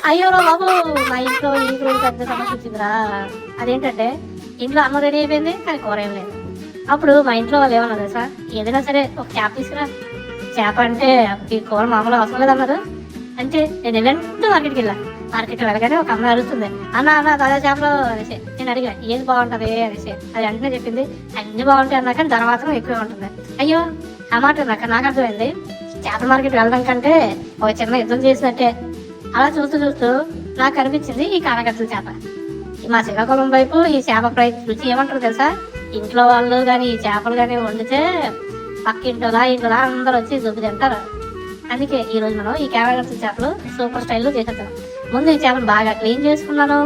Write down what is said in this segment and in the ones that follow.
అయ్యో బాబు, మా ఇంట్లో ఈ రోజు పెద్ద సమస్య వచ్చిందిరా. అదేంటంటే ఇంట్లో అన్నం రెడీ అయిపోయింది కానీ కూర ఏం లేదు. అప్పుడు మా ఇంట్లో వాళ్ళు ఏమన్నారు సార్, ఏదైనా సరే ఒక చేప తీసుకురా. చేప అంటే ఈ కూర మామూలు అవసరం లేదన్నారు. అంటే నేను వెళ్ళంటే మార్కెట్కి వెళ్ళగానే ఒక అమ్మాయి అడుగుతుంది, అన్న తాజా చేపలు అనేసి. నేను అడిగా ఏది బాగుంటుంది అనేసి. అది వెంటనే చెప్పింది, అన్ని బాగుంటాయి అన్నా కానీ ధర మాత్రం ఎక్కువే ఉంటుంది. అయ్యో ఆ మాట నాకు అర్థమైంది. చేపల మార్కెట్ వెళ్ళడం కంటే ఒక చిన్న యుద్ధం చేసినట్టే. అలా చూస్తూ నాకు అనిపించింది ఈ కానగత్తల చేప. మా శ్రీకాకుళం వైపు ఈ చేప ఫ్రై రుచి ఏమంటారు తెలుసా? ఇంట్లో వాళ్ళు కానీ ఈ చేపలు కానీ వండితే పక్కింటోలా ఇంట్లో అందరూ వచ్చి దుబ్బు తింటారు. అందుకే ఈ రోజు మనం ఈ కానగత్తల చేపలు సూపర్ స్టైల్లో చేసేద్దాం. ముందు ఈ చేపను బాగా క్లీన్ చేసుకున్నాను.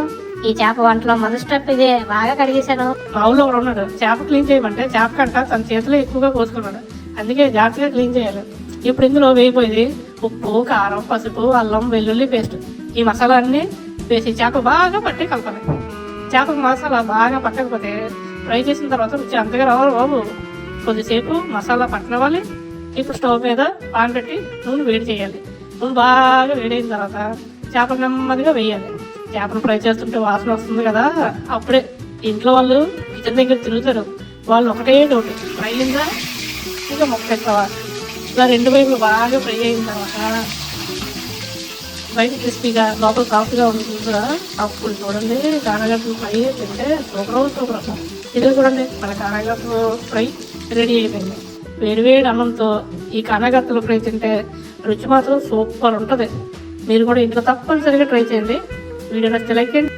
ఈ చేప వంటలో మొదటి స్టెప్ ఇదే, బాగా కడిగేశాను. మా ఊళ్ళో ఒకడు ఉన్నాడు, చేప క్లీన్ చేయమంటే చేప కంట తన చేతిలో ఎక్కువగా కోసుకున్నాడు. అందుకే జాగ్రత్తగా క్లీన్ చేయాలి. ఇప్పుడు ఇందులో వేయిపోయింది ఉప్పు, కారం, పసుపు, అల్లం, వెల్లుల్లి పేస్ట్. ఈ మసాలా అన్ని వేసి చేప బాగా పట్టి కలపాలి. చేపకు మసాలా బాగా పట్టకపోతే ఫ్రై చేసిన తర్వాత రుచి అంతగా రావాలి బాబు. కొద్దిసేపు మసాలా పట్టనివ్వాలి. ఇప్పుడు స్టవ్ మీద పాన్ పెట్టి నూనె వేడి చేయాలి. నూనె బాగా వేడైన తర్వాత చేపలు నెమ్మదిగా వేయాలి. చేపలు ఫ్రై చేస్తుంటే వాసన వస్తుంది కదా, అప్పుడే ఇంట్లో వాళ్ళు కిచెన్ దగ్గర తిరుగుతారు. వాళ్ళు ఒకటే డౌట్, ఫ్రై అయిందా ఇంకా మొక్కెత్తావా. ఇలా రెండు వైపులు బాగా ఫ్రై అయిన తర్వాత బయట క్రిస్పీగా లోపల సాఫ్ట్గా ఉంటుంది కదా, అప్పుడు చూడండి కానగత్తలు ఫ్రై తింటే సూపర్. ఇది చూడండి మన కానగత్తలు ఫ్రై రెడీ అయిపోయింది. వేడివేడి అన్నంతో ఈ కానగత్తలు ఫ్రై తింటే రుచి మాత్రం సూపర్ ఉంటుంది. మీరు కూడా ఇంట్లో తప్పనిసరిగా ట్రై చేయండి. వీడియో నచ్చితే లైక్ చేయండి.